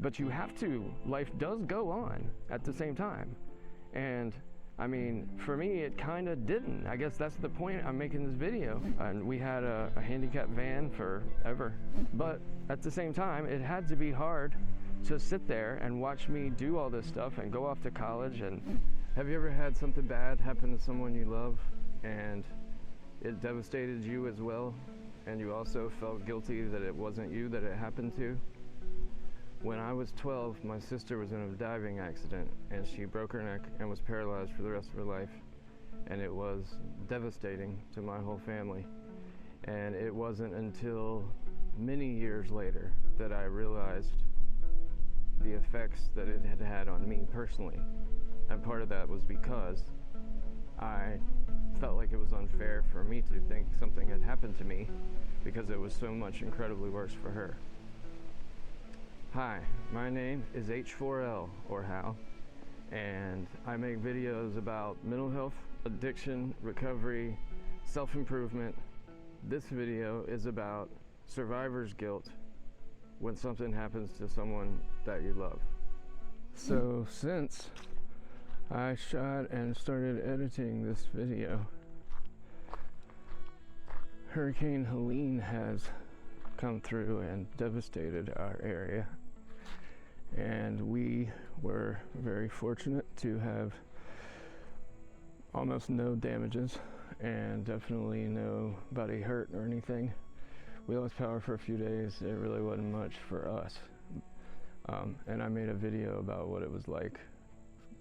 but you have to. Life does go on at the same time. And I mean, for me, it kind of didn't. I guess that's the point I'm making this video. And we had a handicapped van forever. But at the same time, it had to be hard to sit there and watch me do all this stuff and go off to college. And have you ever had something bad happen to someone you love and it devastated you as well, and you also felt guilty that it wasn't you that it happened to? When I was 12, my sister was in a diving accident and she broke her neck and was paralyzed for the rest of her life. And it was devastating to my whole family. And it wasn't until many years later that I realized the effects that it had had on me personally. And part of that was because I felt like it was unfair for me to think something had happened to me because it was so much incredibly worse for her. Hi, my name is H4L, or Hal, and I make videos about mental health, addiction, recovery, self-improvement. This video is about survivor's guilt when something happens to someone that you love. So since I shot and started editing this video, Hurricane Helene has come through and devastated our area. And we were very fortunate to have almost no damages and definitely nobody hurt or anything. We lost power for a few days. It really wasn't much for us. And I made a video about what it was like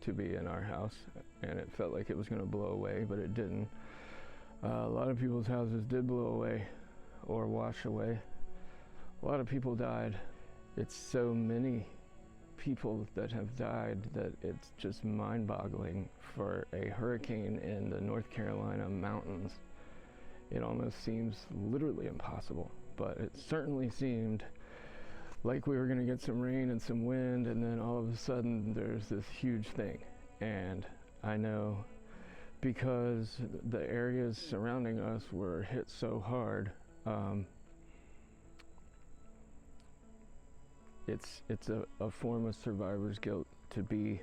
to be in our house, and it felt like it was going to blow away, but it didn't. A lot of people's houses did blow away or wash away. A lot of people died. It's so many people that have died that it's just mind-boggling. For a hurricane in the North Carolina mountains, it almost seems literally impossible, but it certainly seemed like we were going to get some rain and some wind, and then all of a sudden there's this huge thing. And I know because the areas surrounding us were hit so hard, it's a form of survivor's guilt to be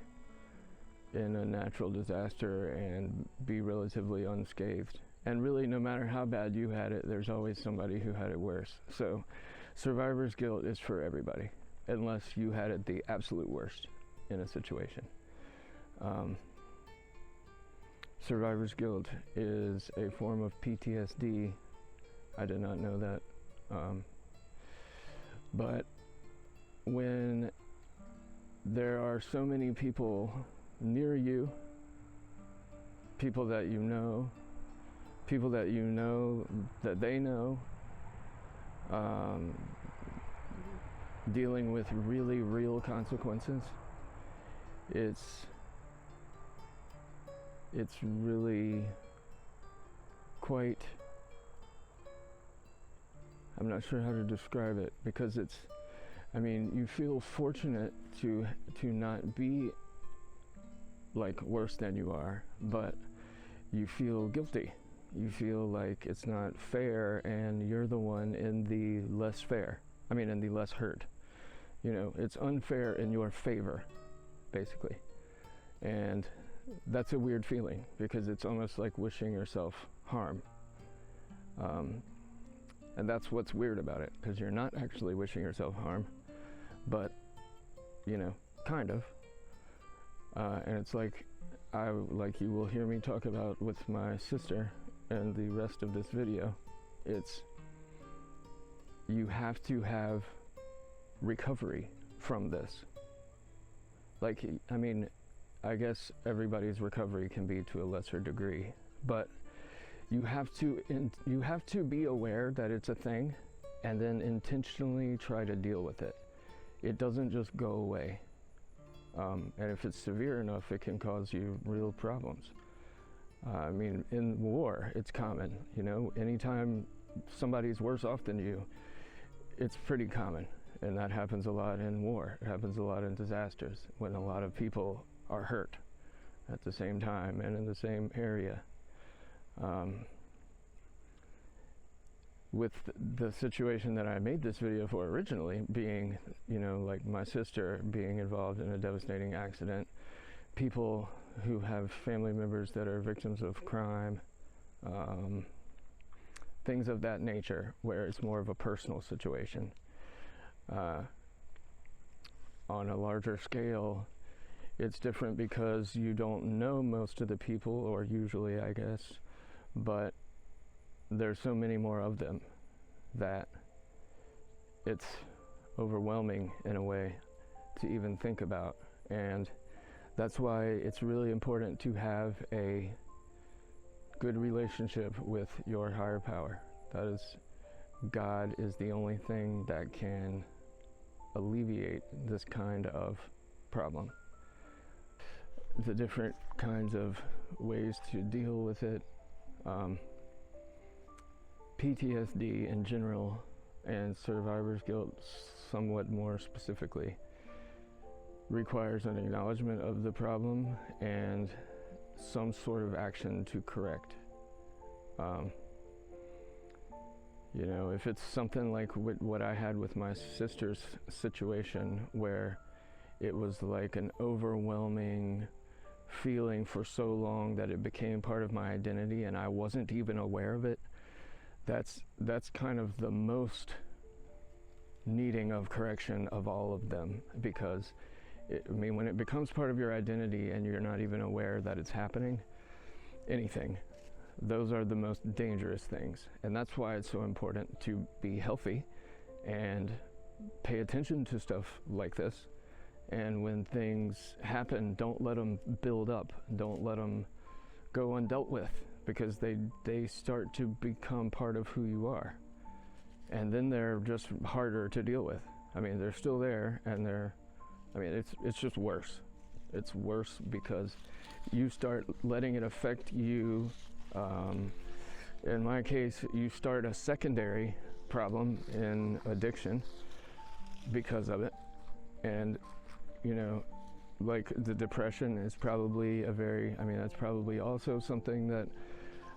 in a natural disaster and be relatively unscathed. And really, no matter how bad you had it, there's always somebody who had it worse. So survivor's guilt is for everybody, unless you had it the absolute worst in a situation. Survivor's guilt is a form of PTSD. I did not know that. But when there are so many people near you, people that you know that they know, dealing with really real consequences, it's really quite, I'm not sure how to describe it, because I mean, you feel fortunate to not be like worse than you are, but you feel guilty. You feel like it's not fair and you're the one in the less fair. I mean, in the less hurt. You know, it's unfair in your favor, basically. And that's a weird feeling because it's almost like wishing yourself harm. And that's what's weird about it, because you're not actually wishing yourself harm, but, you know, kind of. And it's like you will hear me talk about with my sister and the rest of this video, it's, you have to have recovery from this. Like, I mean, I guess everybody's recovery can be to a lesser degree, but you have to be aware that it's a thing and then intentionally try to deal with it. It doesn't just go away. And if it's severe enough, it can cause you real problems. I mean, in war, it's common, you know, anytime somebody's worse off than you, it's pretty common. And that happens a lot in war. It happens a lot in disasters when a lot of people are hurt at the same time and in the same area. with the situation that I made this video for originally being, you know, like my sister being involved in a devastating accident, people who have family members that are victims of crime, things of that nature, where it's more of a personal situation. On a larger scale, it's different because you don't know most of the people, or usually, I guess, but there's so many more of them that it's overwhelming in a way to even think about. And that's why it's really important to have a good relationship with your higher power. That is, God is the only thing that can alleviate this kind of problem. The different kinds of ways to deal with it, PTSD in general, and survivor's guilt somewhat more specifically, requires an acknowledgement of the problem and some sort of action to correct. You know, if it's something like what I had with my sister's situation, where it was like an overwhelming feeling for so long that it became part of my identity and I wasn't even aware of it, that's kind of the most needing of correction of all of them, because I mean, when it becomes part of your identity and you're not even aware that it's happening, those are the most dangerous things. And that's why it's so important to be healthy and pay attention to stuff like this. And when things happen, don't let them build up. Don't let them go undealt with, because they start to become part of who you are. And then they're just harder to deal with. I mean, they're still there, and it's just worse. It's worse because you start letting it affect you. In my case, you start a secondary problem in addiction because of it. And, you know, like the depression is probably that's probably also something that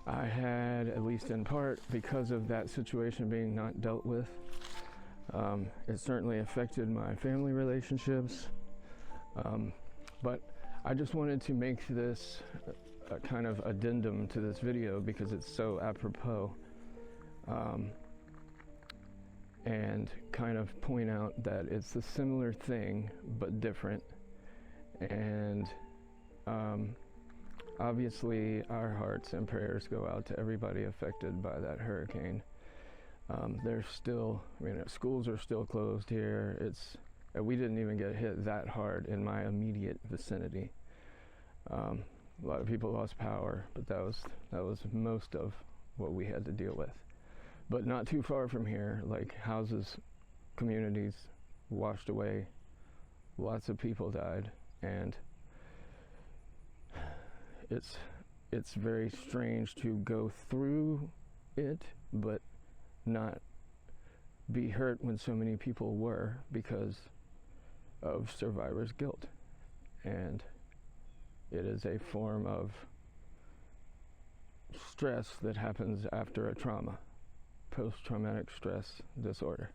I had, at least in part, because of that situation being not dealt with. It certainly affected my family relationships. But I just wanted to make this a kind of addendum to this video because it's so apropos, and kind of point out that it's a similar thing but different. And obviously our hearts and prayers go out to everybody affected by that hurricane. There's still, schools are still closed here. We didn't even get hit that hard in my immediate vicinity. A lot of people lost power, but that was most of what we had to deal with. But not too far from here, like houses, communities washed away, lots of people died, and it's very strange to go through it, but not be hurt when so many people were, because of survivor's guilt. And it is a form of stress that happens after a trauma, post-traumatic stress disorder.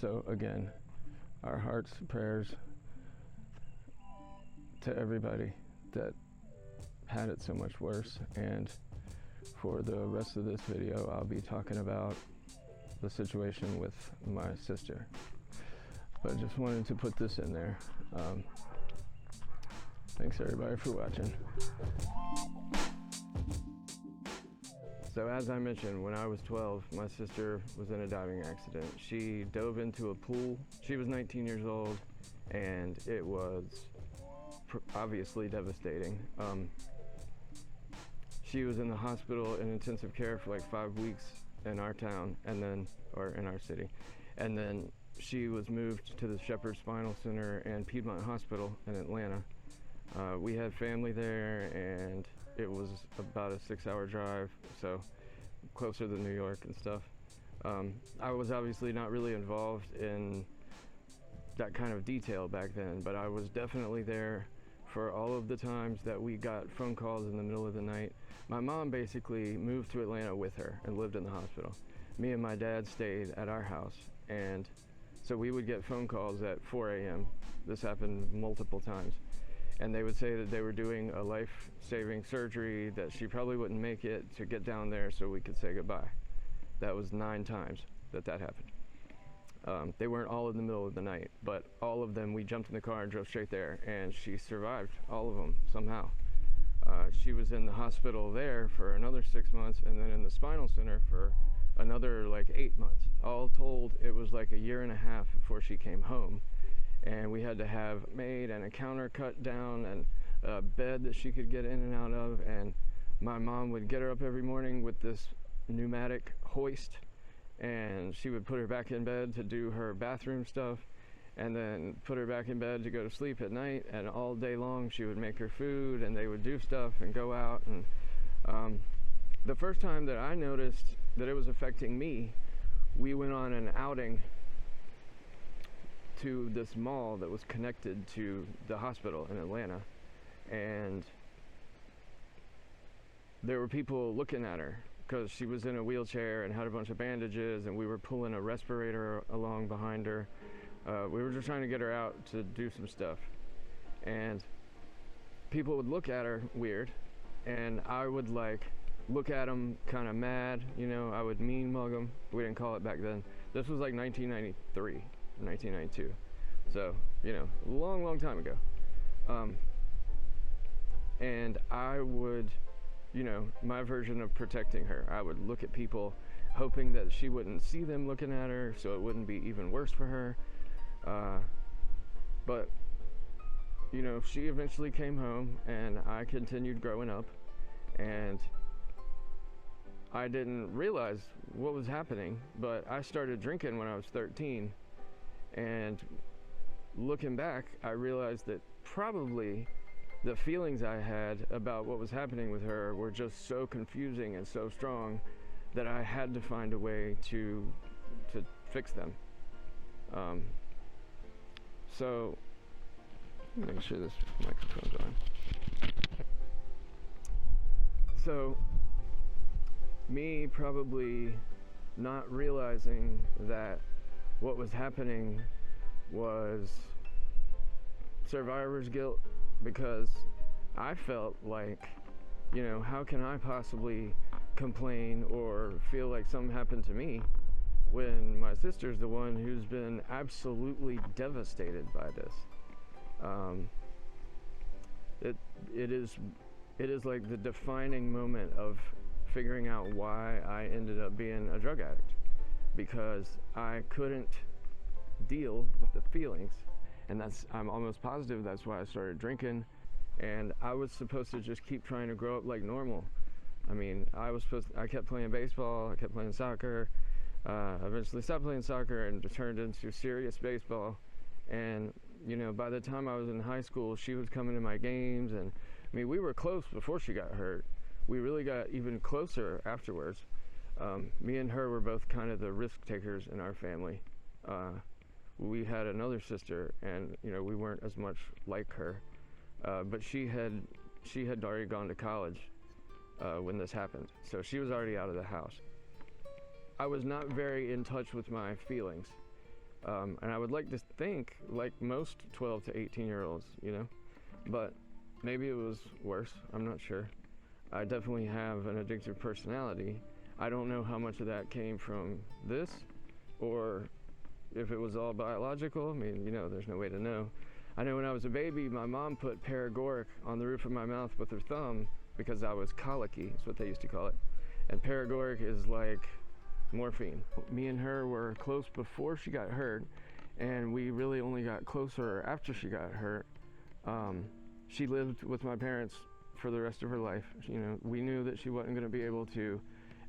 So again, our hearts, prayers to everybody that had it so much worse. And for the rest of this video, I'll be talking about the situation with my sister. But I just wanted to put this in there. Thanks everybody for watching. So as I mentioned, when I was 12, my sister was in a diving accident. She dove into a pool. She was 19 years old, and it was obviously devastating. She was in the hospital in intensive care for like 5 weeks in our town, or in our city. And then she was moved to the Shepherd Spinal Center and Piedmont Hospital in Atlanta. We had family there, and it was about a 6-hour drive, so closer to New York and stuff. I was obviously not really involved in that kind of detail back then, but I was definitely there for all of the times that we got phone calls in the middle of the night. My mom basically moved to Atlanta with her and lived in the hospital. Me and my dad stayed at our house, and so we would get phone calls at 4 a.m. This happened multiple times. And they would say that they were doing a life-saving surgery, that she probably wouldn't make it to get down there so we could say goodbye. That was 9 times that happened. They weren't all in the middle of the night, but all of them, we jumped in the car and drove straight there, and she survived all of them somehow. She was in the hospital there for another 6 months, and then in the spinal center for another like 8 months. All told, it was like a year and a half before she came home, and we had to have a maid and a counter cut down and a bed that she could get in and out of, and my mom would get her up every morning with this pneumatic hoist, and she would put her back in bed to do her bathroom stuff, and then put her back in bed to go to sleep at night, and all day long she would make her food, and they would do stuff and go out. And the first time that I noticed that it was affecting me, we went on an outing to this mall that was connected to the hospital in Atlanta, and there were people looking at her because she was in a wheelchair and had a bunch of bandages, and we were pulling a respirator along behind her. We were just trying to get her out to do some stuff, and people would look at her weird, and I would like look at them kind of mad, you know. I would mean mug them. We didn't call it back then. This was like 1993, 1992, so you know, a long time ago. And I would, you know, my version of protecting her, I would look at people hoping that she wouldn't see them looking at her, so it wouldn't be even worse for her. But you know, she eventually came home, and I continued growing up, and I didn't realize what was happening, but I started drinking when I was 13, and looking back, I realized that probably the feelings I had about what was happening with her were just so confusing and so strong that I had to find a way to fix them. So make sure this microphone's on. So me probably not realizing that what was happening was survivor's guilt, because I felt like, you know, how can I possibly complain or feel like something happened to me when my sister's the one who's been absolutely devastated by this. It is like the defining moment of figuring out why I ended up being a drug addict, because I couldn't deal with the feelings, and I'm almost positive that's why I started drinking. And I was supposed to just keep trying to grow up like normal. I mean, I kept playing baseball, I kept playing soccer. I eventually stopped playing soccer and turned into serious baseball. And you know, by the time I was in high school, she was coming to my games, and I mean, we were close before she got hurt. We really got even closer afterwards. Me and her were both kind of the risk takers in our family. We had another sister, and you know, we weren't as much like her, but she had already gone to college when this happened, so she was already out of the house. I was not very in touch with my feelings, and I would like to think like most 12 to 18-year-olds, you know, but maybe it was worse. I'm not sure. I definitely have an addictive personality. I don't know how much of that came from this, or if it was all biological. I mean, you know, there's no way to know. I know when I was a baby, my mom put paregoric on the roof of my mouth with her thumb because I was colicky, is what they used to call it. And paregoric is like morphine. Me and her were close before she got hurt, and we really only got closer after she got hurt. She lived with my parents for the rest of her life. You know, we knew that she wasn't going to be able to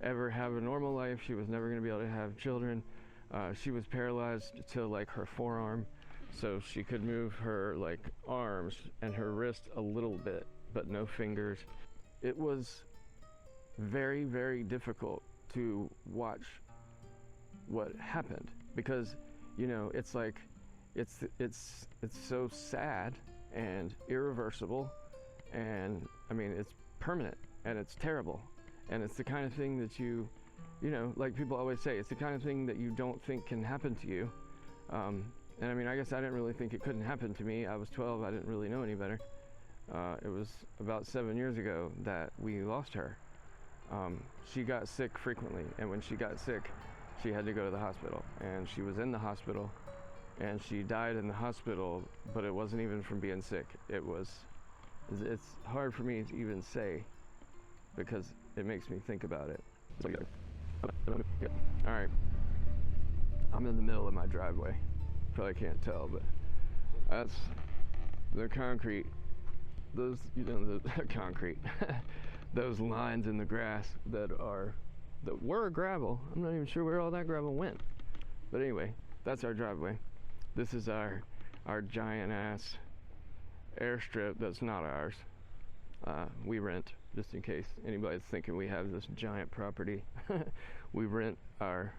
ever have a normal life. She was never going to be able to have children. She was paralyzed to like her forearm, so she could move her like arms and her wrist a little bit, but no fingers. It was very, very difficult to watch what happened, because you know, it's like it's so sad, and irreversible, and I mean, it's permanent, and it's terrible, and it's the kind of thing that you know, like people always say, it's the kind of thing that you don't think can happen to you. And I mean, I guess I didn't really think it couldn't happen to me. I was 12, I didn't really know any better. It was about 7 years ago that we lost her. She got sick frequently, and when she got sick, she had to go to the hospital, and she was in the hospital, and she died in the hospital, but it wasn't even from being sick. It's hard for me to even say, because it makes me think about it. All right, I'm in the middle of my driveway. Probably can't tell, but that's the concrete. Those, you know, the concrete. Those lines in the grass that were gravel. I'm not even sure where all that gravel went. But anyway, that's our driveway. This is our giant ass airstrip that's not ours. We rent, just in case anybody's thinking we have this giant property. We rent our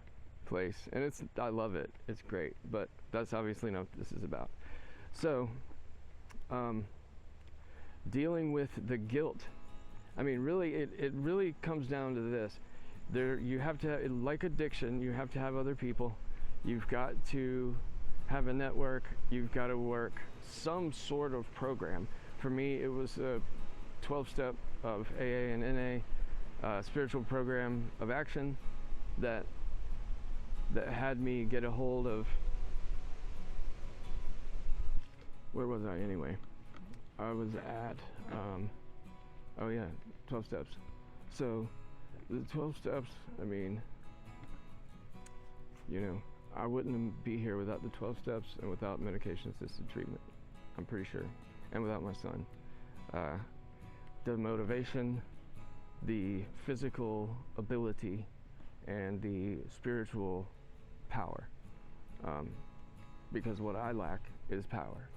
place, and I love it. It's great, but that's obviously not what this is about. So, dealing with the guilt. I mean, really, it really comes down to this. You have to, like addiction, you have to have other people. You've got to have a network. You've got to work some sort of program. For me, it was a 12-step of AA and NA, spiritual program of action that had me get a hold of, where was I anyway? I was at, 12 steps. So the 12 steps, I mean, you know, I wouldn't be here without the 12 steps and without medication-assisted treatment, I'm pretty sure, and without my son. The motivation, the physical ability, and the spiritual power, because what I lack is power.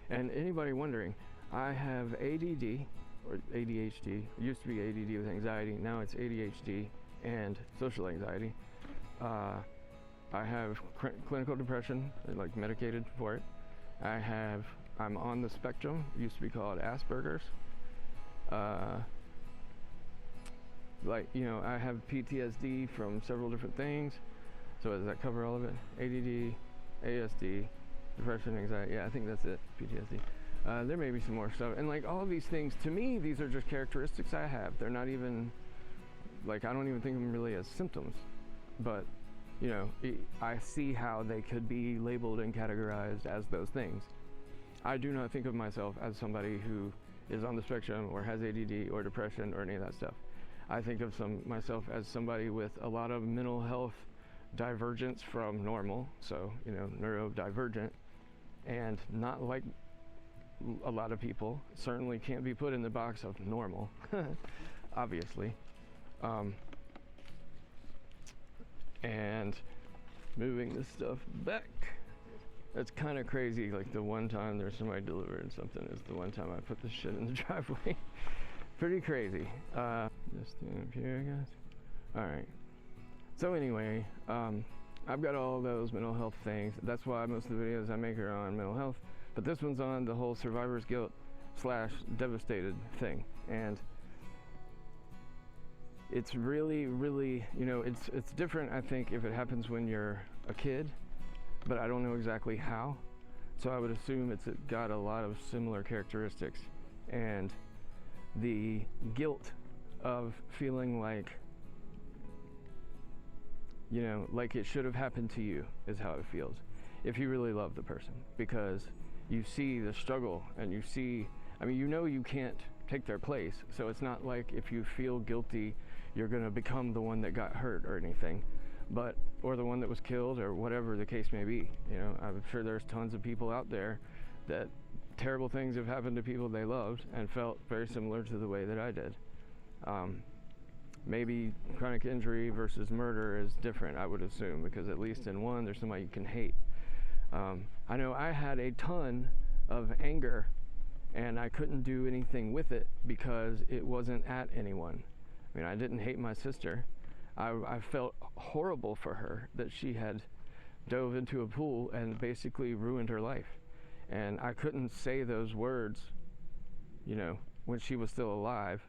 And anybody wondering, I have ADD, or ADHD. It used to be ADD with anxiety, now it's ADHD and social anxiety. I have clinical depression, like medicated for it. I'm on the spectrum, it used to be called Asperger's. Like, you know, I have PTSD from several different things. So does that cover all of it? ADD, ASD, depression, anxiety. Yeah, I think that's it, PTSD. There may be some more stuff. And like all of these things, to me, these are just characteristics I have. They're not even, like, I don't even think of them really as symptoms. But, you know, I see how they could be labeled and categorized as those things. I do not think of myself as somebody who is on the spectrum or has ADD or depression or any of that stuff. I think of myself as somebody with a lot of mental health divergence from normal, so, you know, neurodivergent, and not like a lot of people. Certainly can't be put in the box of normal, obviously. And moving this stuff back, it's kind of crazy. Like the one time there's somebody delivering something is the one time I put this shit in the driveway. Pretty crazy. Just stand up here, I guess. All right. So anyway, I've got all those mental health things. That's why most of the videos I make are on mental health. But this one's on the whole survivor's guilt / devastated thing. And it's really, really, you know, it's different, I think, if it happens when you're a kid, but I don't know exactly how. So I would assume it's got a lot of similar characteristics. And the guilt of feeling like, you know, like it should have happened to you is how it feels if you really love the person, because you see the struggle and you see, I mean, you know, you can't take their place. So it's not like if you feel guilty, you're going to become the one that got hurt or anything, but, or the one that was killed or whatever the case may be. You know, I'm sure there's tons of people out there that terrible things have happened to people they loved and felt very similar to the way that I did. Maybe chronic injury versus murder is different, I would assume, because at least in one, there's somebody you can hate. I know I had a ton of anger and I couldn't do anything with it because it wasn't at anyone. I mean, I didn't hate my sister. I felt horrible for her that she had dove into a pool and basically ruined her life. And I couldn't say those words, you know, when she was still alive,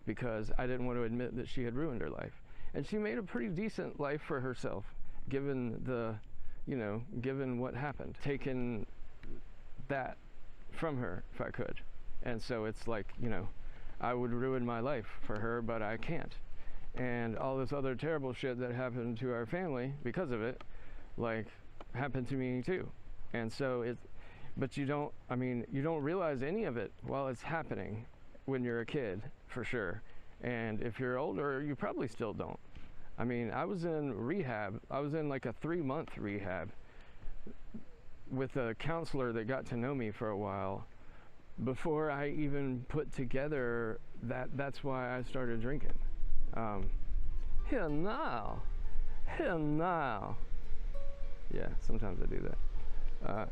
because I didn't want to admit that she had ruined her life. And she made a pretty decent life for herself, given the, you know, given what happened. Taken that from her if I could. And so it's like, you know, I would ruin my life for her, but I can't. And all this other terrible shit that happened to our family because of it, like, happened to me too. And so but you don't, I mean, you don't realize any of it while it's happening when you're a kid, for sure. And if you're older, you probably still don't. I mean, I was in rehab. I was in like a 3-month rehab with a counselor that got to know me for a while before I even put together that's why I started drinking. Hell no. Yeah, sometimes I do that.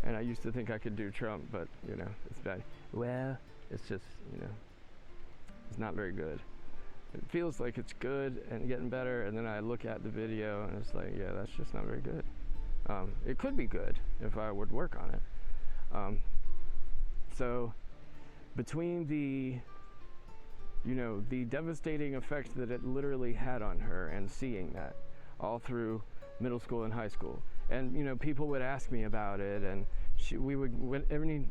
And I used to think I could do Trump, but, you know, it's bad. Well, it's just, you know, it's not very good. It feels like it's good and getting better, and then I look at the video and it's like, yeah, that's just not very good. It could be good if I would work on it. So between the, you know, the devastating effect that it literally had on her, and seeing that all through middle school and high school, and, you know, people would ask me about it, and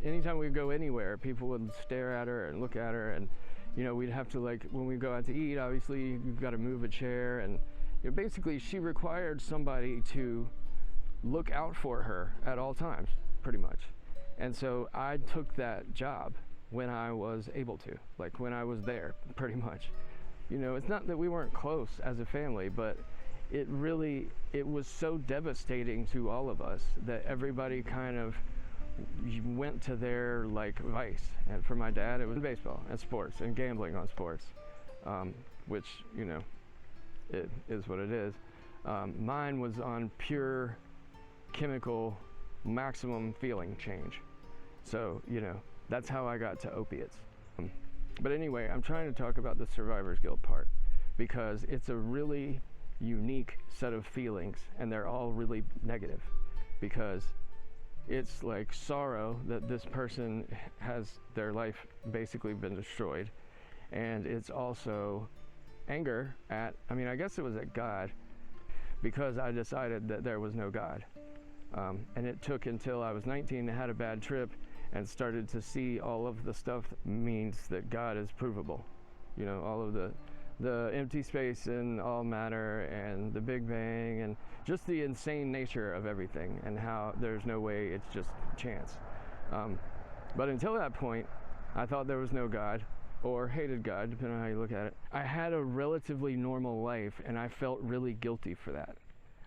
anytime we would go anywhere, people would stare at her and look at her, and, you know, we'd have to, like, when we go out to eat, obviously you've got to move a chair, and, you know, basically she required somebody to look out for her at all times, pretty much. And so I took that job when I was able to, like when I was there, pretty much. You know, it's not that we weren't close as a family, but it was so devastating to all of us that everybody kind of went to their, like, vice. And for my dad, it was baseball and sports and gambling on sports, which, you know, it is what it is. Mine was on pure chemical maximum feeling change. So, you know, that's how I got to opiates. But anyway, I'm trying to talk about the survivor's guilt part, because it's a really unique set of feelings, and they're all really negative, because it's like sorrow that this person has their life basically been destroyed, and it's also anger at, I mean, I guess it was at God, because I decided that there was no God. And it took until I was 19 and had a bad trip and started to see all of the stuff that means that God is provable. You know, all of the empty space and all matter and the Big Bang and just the insane nature of everything, and how there's no way it's just chance. But until that point, I thought there was no God, or hated God, depending on how you look at it. I had a relatively normal life, and I felt really guilty for that.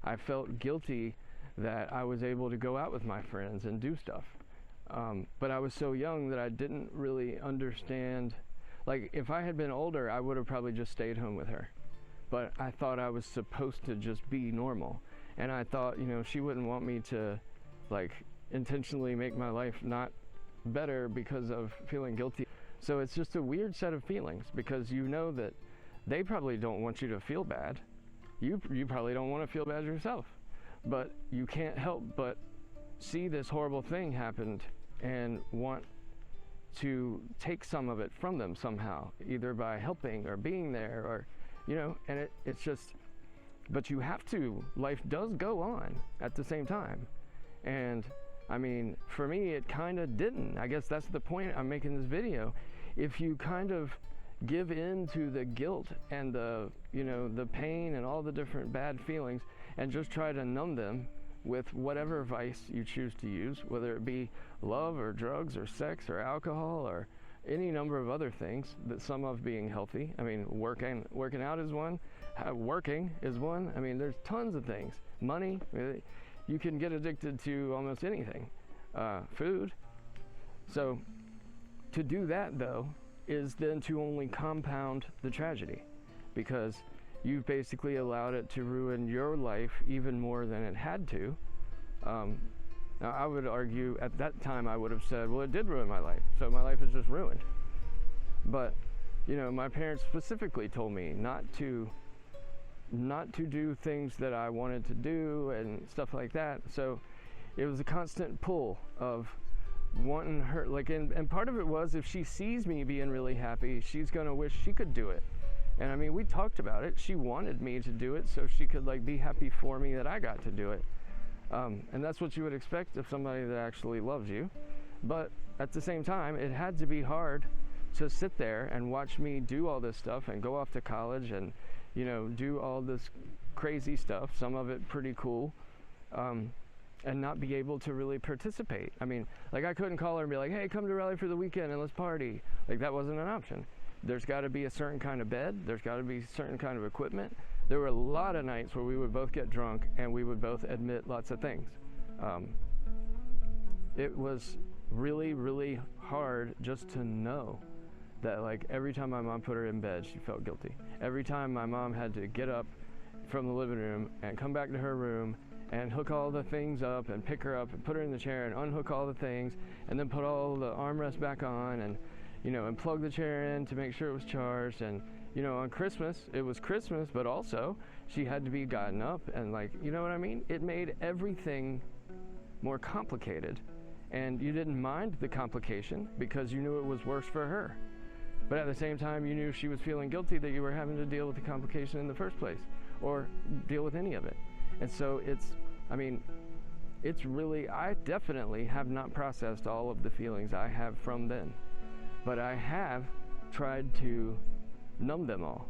I felt guilty that I was able to go out with my friends and do stuff. But I was so young that I didn't really understand. Like, if I had been older, I would have probably just stayed home with her. But I thought I was supposed to just be normal. And I thought, you know, she wouldn't want me to, like, intentionally make my life not better because of feeling guilty. So it's just a weird set of feelings, because you know that they probably don't want you to feel bad. You probably don't want to feel bad yourself. But you can't help but see this horrible thing happened and want to take some of it from them somehow, either by helping or being there, or, you know, and it's just, but you have to. Life does go on at the same time. And I mean, for me, it kind of didn't. I guess that's the point I'm making this video. If you kind of give in to the guilt and the, you know, the pain and all the different bad feelings, and just try to numb them with whatever vice you choose to use, whether it be love or drugs or sex or alcohol or any number of other things, that some of being healthy. I mean, working out is one, working is one. I mean, there's tons of things. Money, you can get addicted to almost anything. Food. So to do that, though, is then to only compound the tragedy, because you've basically allowed it to ruin your life even more than it had to. Now, I would argue at that time I would have said, well, it did ruin my life, so my life is just ruined. But, you know, my parents specifically told me not to do things that I wanted to do and stuff like that. So it was a constant pull of wanting her, like, and part of it was if she sees me being really happy, she's gonna wish she could do it. And I mean, we talked about it. She wanted me to do it so she could like be happy for me that I got to do it. And that's what you would expect of somebody that actually loves you. But at the same time, it had to be hard to sit there and watch me do all this stuff and go off to college and, you know, do all this crazy stuff, some of it pretty cool, and not be able to really participate. I mean, like, I couldn't call her and be like, hey, come to Raleigh for the weekend and let's party. Like, that wasn't an option. There's got to be a certain kind of bed. There's got to be a certain kind of equipment. There were a lot of nights where we would both get drunk and we would both admit lots of things. It was really, really hard just to know that, like, every time my mom put her in bed, she felt guilty. Every time my mom had to get up from the living room and come back to her room and hook all the things up and pick her up and put her in the chair and unhook all the things and then put all the armrests back on and, you know, and plug the chair in to make sure it was charged. And, you know, on Christmas, it was Christmas, but also she had to be gotten up and, like, you know what I mean? It made everything more complicated. And you didn't mind the complication because you knew it was worse for her. But at the same time, you knew she was feeling guilty that you were having to deal with the complication in the first place or deal with any of it. And so I mean, it's really, I definitely have not processed all of the feelings I have from then. But I have tried to numb them all.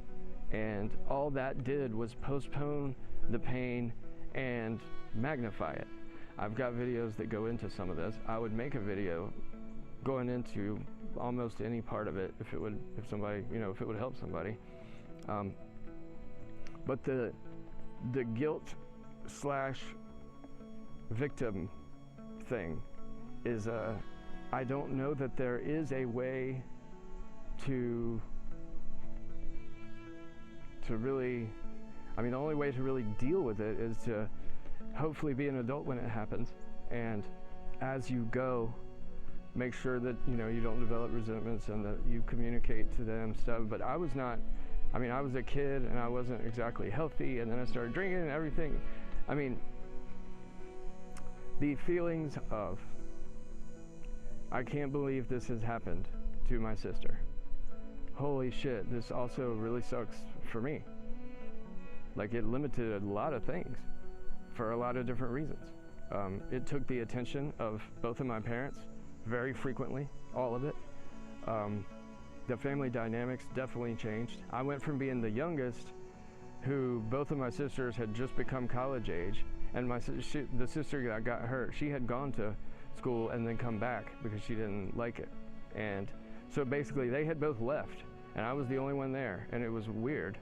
And all that did was postpone the pain and magnify it. I've got videos that go into some of this. I would make a video going into almost any part of it if somebody, you know, if it would help somebody. But the guilt / victim thing is, I don't know that there is a way to really, I mean, the only way to really deal with it is to hopefully be an adult when it happens, and as you go, make sure that, you know, you don't develop resentments and that you communicate to them stuff. But I was not, I mean, I was a kid and I wasn't exactly healthy, and then I started drinking and everything. I mean, the feelings of, I can't believe this has happened to my sister. Holy shit, this also really sucks for me. Like, it limited a lot of things for a lot of different reasons. It took the attention of both of my parents very frequently, all of it. The family dynamics definitely changed. I went from being the youngest, who both of my sisters had just become college age, and the sister that got hurt, she had gone to school and then come back because she didn't like it. And so basically they had both left and I was the only one there, and it was weird.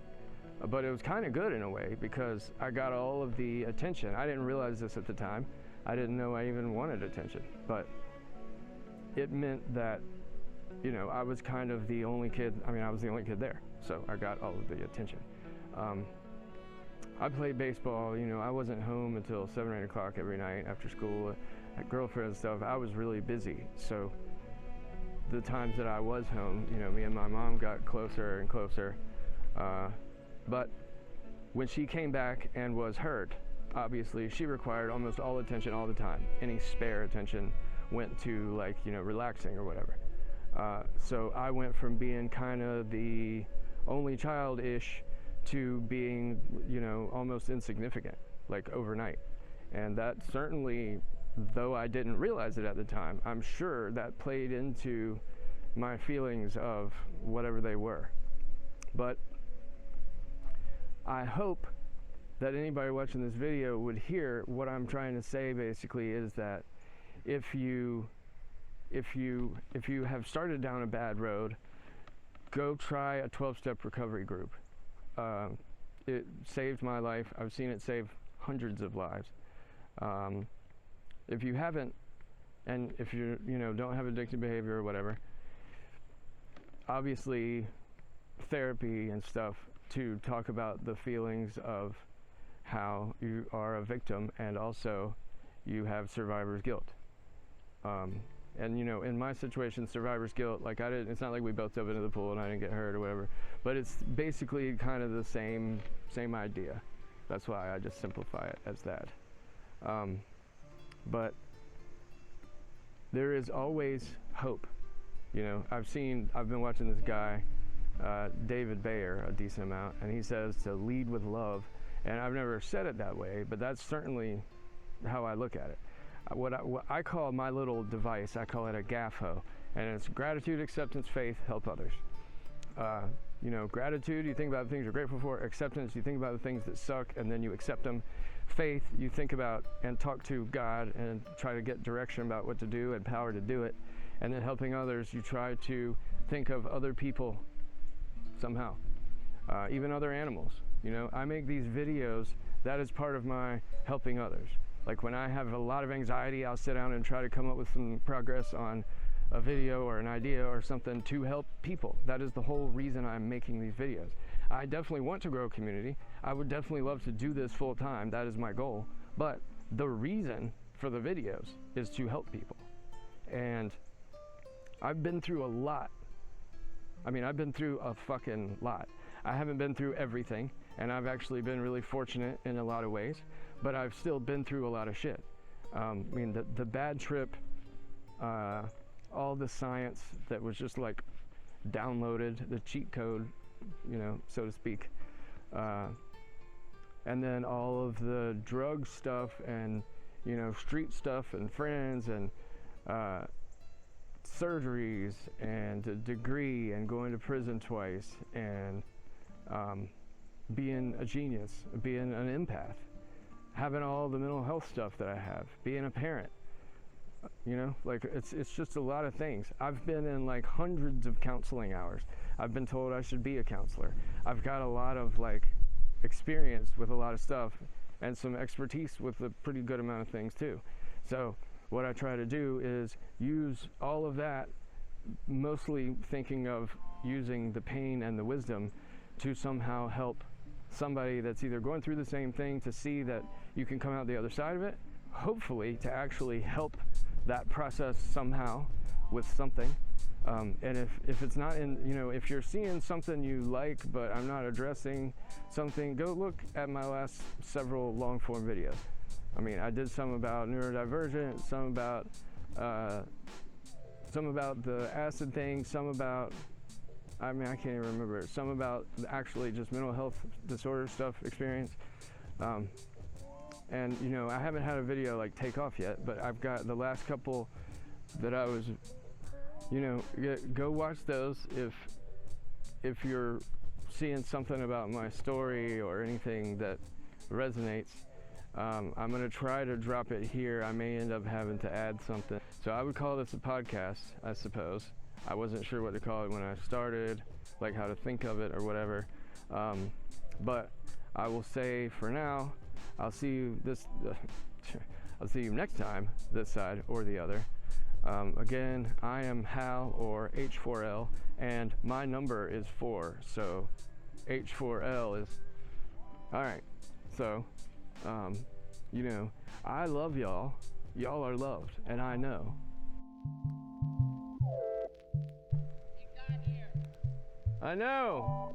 But it was kind of good in a way because I got all of the attention. I didn't realize this at the time. I didn't know I even wanted attention, but it meant that, you know, I was kind of the only kid. I mean, I was the only kid there, so I got all of the attention. I played baseball. You know, I wasn't home until 7 or 8 o'clock every night after school. Had girlfriend and stuff. I was really busy, so the times that I was home, you know, me and my mom got closer and closer. But when she came back and was hurt, obviously she required almost all attention all the time. Any spare attention went to, like, you know, relaxing or whatever. So I went from being kind of the only child-ish to being, you know, almost insignificant, like overnight. And that certainly, though I didn't realize it at the time, I'm sure that played into my feelings of whatever they were. But I hope that anybody watching this video would hear what I'm trying to say. Basically, is that if you have started down a bad road, go try a 12-step recovery group. It saved my life. I've seen it save hundreds of lives. If you haven't, and if you don't have addictive behavior or whatever, obviously therapy and stuff to talk about the feelings of how you are a victim and also you have survivor's guilt. And you know, in my situation, survivor's guilt, like it's not like we both dove into the pool and I didn't get hurt or whatever, but it's basically kind of the same idea. That's why I just simplify it as that. But there is always hope. You know, I've been watching this guy, David Bayer, a decent amount, and he says to lead with love. And I've never said it that way, but that's certainly how I look at it. What I call my little device, I call it a GAFO, and it's gratitude, acceptance, faith, help others. You know, gratitude, you think about the things you're grateful for. Acceptance, you think about the things that suck and then you accept them. Faith, you think about and talk to God and try to get direction about what to do and power to do it. And then helping others, you try to think of other people somehow, even other animals. You know, I make these videos, that is part of my helping others. Like when I have a lot of anxiety, I'll sit down and try to come up with some progress on a video or an idea or something to help people. That is the whole reason I'm making these videos. I definitely want to grow a community. I would definitely love to do this full time. That is my goal. But the reason for the videos is to help people. And I've been through a lot. I mean, I've been through a fucking lot. I haven't been through everything, and I've actually been really fortunate in a lot of ways, but I've still been through a lot of shit. I mean, the bad trip, all the science that was just like downloaded, the cheat code, you know, so to speak. And then all of the drug stuff and, you know, street stuff and friends and surgeries and a degree and going to prison twice and being a genius, being an empath, having all the mental health stuff that I have, being a parent. You know, like it's just a lot of things. I've been in like hundreds of counseling hours. I've been told I should be a counselor. I've got a lot of like experience with a lot of stuff and some expertise with a pretty good amount of things too. So what I try to do is use all of that, mostly thinking of using the pain and the wisdom to somehow help somebody that's either going through the same thing to see that you can come out the other side of it, hopefully to actually help that process somehow with something. And if it's not in, you know, if you're seeing something you like but I'm not addressing something, go look at my last several long form videos. I mean, I did some about neurodivergent, some about the acid thing, some about, I mean, I can't even remember, some about actually just mental health disorder stuff experience. And, you know, I haven't had a video like take off yet, but I've got the last couple that I was, you know, go watch those if you're seeing something about my story or anything that resonates. I'm going to try to drop it here. I may end up having to add something. So I would call this a podcast, I suppose. I wasn't sure what to call it when I started, like how to think of it or whatever. But I will say for now, I'll see you I'll see you next time, this side or the other. Again, I am Hal, or H4L, and my number is 4, so H4L is, all right. So, you know, I love y'all. Y'all are loved, and I know. You got here. I know.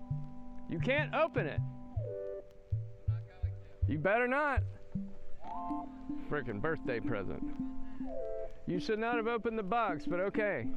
You can't open it. I'm not going to. You better not. Frickin' birthday present. You should not have opened the box, but okay.